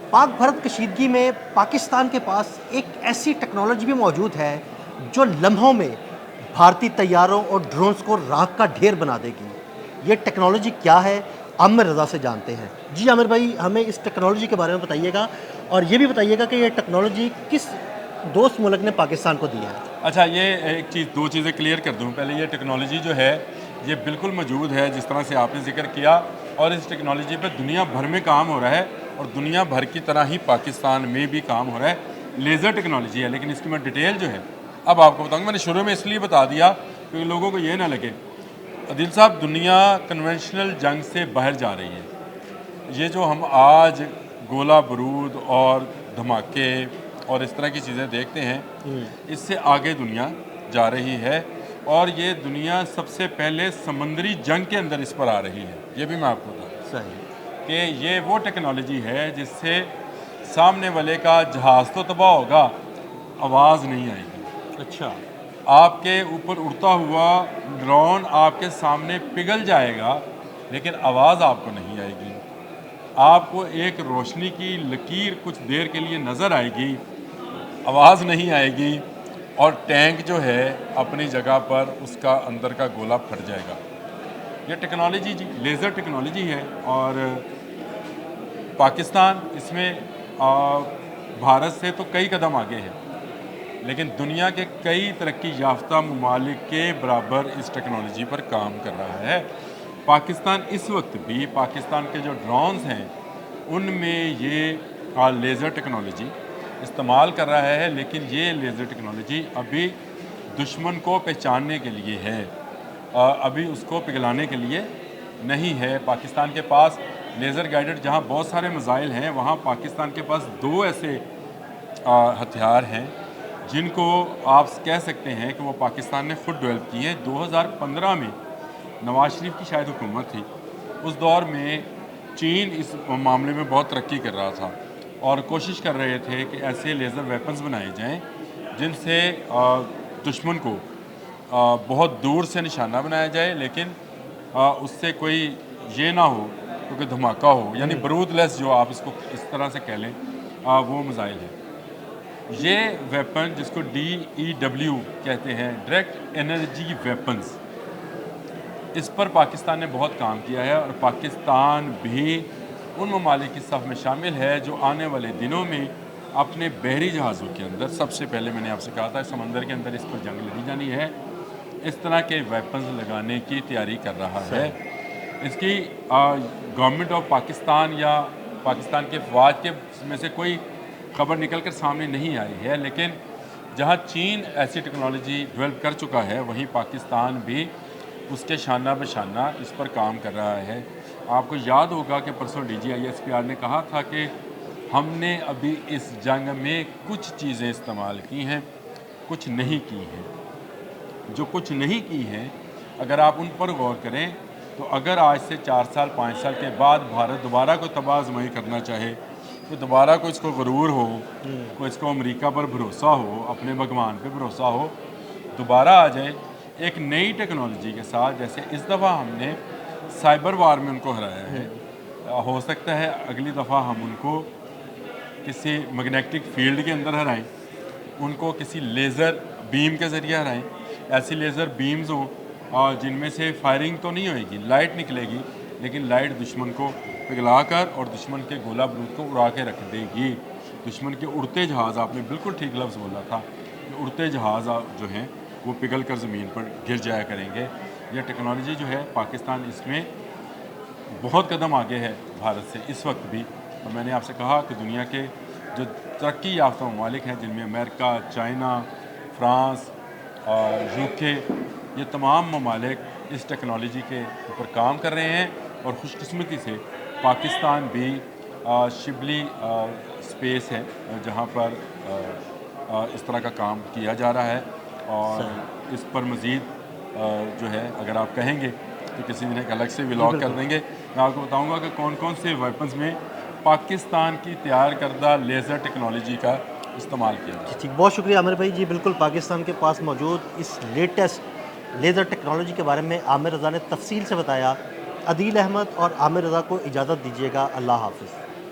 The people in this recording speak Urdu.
پاک بھارت کشیدگی میں پاکستان کے پاس ایک ایسی ٹیکنالوجی بھی موجود ہے جو لمحوں میں بھارتی طیاروں اور ڈرونز کو راکھ کا ڈھیر بنا دے گی۔ یہ ٹیکنالوجی کیا ہے؟ عامر رضا سے جانتے ہیں۔ جی عامر بھائی، ہمیں اس ٹیکنالوجی کے بارے میں بتائیے گا، اور یہ بھی بتائیے گا کہ یہ ٹیکنالوجی کس دوست ملک نے پاکستان کو دیا ہے؟ اچھا، یہ دو چیزیں کلیئر کر دوں۔ پہلے یہ ٹیکنالوجی جو ہے یہ بالکل موجود ہے جس طرح سے آپ نے ذکر کیا، اور اس ٹیکنالوجی پہ دنیا بھر میں کام ہو رہا ہے، اور دنیا بھر کی طرح ہی پاکستان میں بھی کام ہو رہا ہے۔ لیزر ٹیکنالوجی ہے، لیکن اس کی میں ڈیٹیل جو ہے اب آپ کو بتاؤں گا۔ میں نے شروع میں اس لیے بتا دیا کیونکہ لوگوں کو یہ نہ لگے عدیل صاحب دنیا کنونشنل جنگ سے باہر جا رہی ہے۔ یہ جو ہم آج گولہ بارود اور دھماکے اور اس طرح کی چیزیں دیکھتے ہیں، اس سے آگے دنیا جا رہی ہے، اور یہ دنیا سب سے پہلے سمندری جنگ کے اندر اس پر آ رہی ہے۔ یہ بھی میں آپ کو بتا دوں صحیح کہ یہ وہ ٹیکنالوجی ہے جس سے سامنے والے کا جہاز تو تباہ ہوگا، آواز نہیں آئے گی۔ اچھا، آپ کے اوپر اڑتا ہوا ڈرون آپ کے سامنے پگھل جائے گا، لیکن آواز آپ کو نہیں آئے گی۔ آپ کو ایک روشنی کی لکیر کچھ دیر کے لیے نظر آئے گی، آواز نہیں آئے گی، اور ٹینک جو ہے اپنی جگہ پر اس کا اندر کا گولہ پھٹ جائے گا۔ یہ ٹیکنالوجی لیزر ٹیکنالوجی ہے، اور پاکستان اس میں بھارت سے تو کئی قدم آگے ہے، لیکن دنیا کے کئی ترقی یافتہ ممالک کے برابر اس ٹیکنالوجی پر کام کر رہا ہے۔ پاکستان اس وقت بھی پاکستان کے جو ڈرونز ہیں ان میں یہ لیزر ٹیکنالوجی استعمال کر رہا ہے، لیکن یہ لیزر ٹیکنالوجی ابھی دشمن کو پہچاننے کے لیے ہے، ابھی اس کو پگھلانے کے لیے نہیں ہے۔ پاکستان کے پاس لیزر گائیڈڈ جہاں بہت سارے میزائل ہیں، وہاں پاکستان کے پاس دو ایسے ہتھیار ہیں جن کو آپ کہہ سکتے ہیں کہ وہ پاکستان نے خود ڈیولپ کی ہے۔ 2015 میں نواز شریف کی شاید حکومت تھی، اس دور میں چین اس معاملے میں بہت ترقی کر رہا تھا، اور کوشش کر رہے تھے کہ ایسے لیزر ویپنز بنائے جائیں جن سے دشمن کو بہت دور سے نشانہ بنایا جائے، لیکن اس سے کوئی یہ نہ ہو کیونکہ دھماکہ ہو، یعنی بارود لیس، جو آپ اس کو اس طرح سے کہہ لیں، وہ میزائل ہے۔ یہ ویپن جس کو DEW کہتے ہیں، ڈائریکٹ انرجی ویپنز، اس پر پاکستان نے بہت کام کیا ہے، اور پاکستان بھی ان ممالک کی صف میں شامل ہے جو آنے والے دنوں میں اپنے بحری جہازوں کے اندر، سب سے پہلے میں نے آپ سے کہا تھا سمندر کے اندر اس پر جنگ لڑی جانی ہے، اس طرح کے ویپنز لگانے کی تیاری کر رہا ہے۔ اس کی گورنمنٹ آف پاکستان یا پاکستان کے فوج کے میں سے کوئی خبر نکل کر سامنے نہیں آئی ہے، لیکن جہاں چین ایسی ٹیکنالوجی ڈیولپ کر چکا ہے، وہیں پاکستان بھی اس کے شانہ بشانہ اس پر کام کر رہا ہے۔ آپ کو یاد ہوگا کہ پرسوں DGISPR نے کہا تھا کہ ہم نے ابھی اس جنگ میں کچھ چیزیں استعمال کی ہیں، کچھ نہیں کی ہیں۔ جو کچھ نہیں کی ہیں، اگر آپ ان پر غور کریں تو اگر آج سے 4 سال 5 سال کے بعد بھارت دوبارہ کو تباہ آزمائی کرنا چاہے، تو دوبارہ کو اس کو غرور ہو، کو اس کو امریکہ پر بھروسہ ہو، اپنے بھگوان پہ بھروسہ ہو، دوبارہ آ جائے ایک نئی ٹیکنالوجی کے ساتھ، جیسے اس دفعہ ہم نے سائبر وار میں ان کو ہرایا ہے، ہو سکتا ہے اگلی دفعہ ہم ان کو کسی میگنیٹک فیلڈ کے اندر ہرائیں، ان کو کسی لیزر بیم کے ذریعے ہرائیں، ایسی لیزر بیمز ہوں جن میں سے فائرنگ تو نہیں ہوئے گی، لائٹ نکلے گی، لیکن لائٹ دشمن کو پگھلا کر اور دشمن کے گولہ بارود کو اڑا کے رکھ دے گی۔ دشمن کے اڑتے جہاز، آپ نے بالکل ٹھیک لفظ بولا تھا، کہ اڑتے جہاز جو ہیں وہ پگھل کر زمین پر گر جایا کریں گے۔ یہ ٹیکنالوجی جو ہے پاکستان اس میں بہت قدم آگے ہے بھارت سے اس وقت بھی، اور میں نے آپ سے کہا کہ دنیا کے جو ترقی یافتہ ممالک ہیں جن میں امریکہ، چائنا، فرانس اور UK، یہ تمام ممالک اس ٹیکنالوجی کے اوپر کام کر رہے ہیں، اور خوش قسمتی سے پاکستان بھی شبلی اسپیس ہے جہاں پر اس طرح کا کام کیا جا رہا ہے، اور اس پر مزید جو ہے اگر آپ کہیں گے تو کسی دن ایک الگ سے ولاگ کر دیں گے۔ میں آپ کو بتاؤں گا کہ کون کون سے ویپنز میں پاکستان کی تیار کردہ لیزر ٹیکنالوجی کا استعمال کیا جائے۔ ٹھیک، بہت شکریہ عامر بھائی جی، بالکل پاکستان کے پاس موجود اس لیٹسٹ لیزر ٹیکنالوجی کے بارے میں عامر رضا نے تفصیل سے بتایا۔ عدیل احمد اور عامر رضا کو اجازت دیجیے گا، اللہ حافظ۔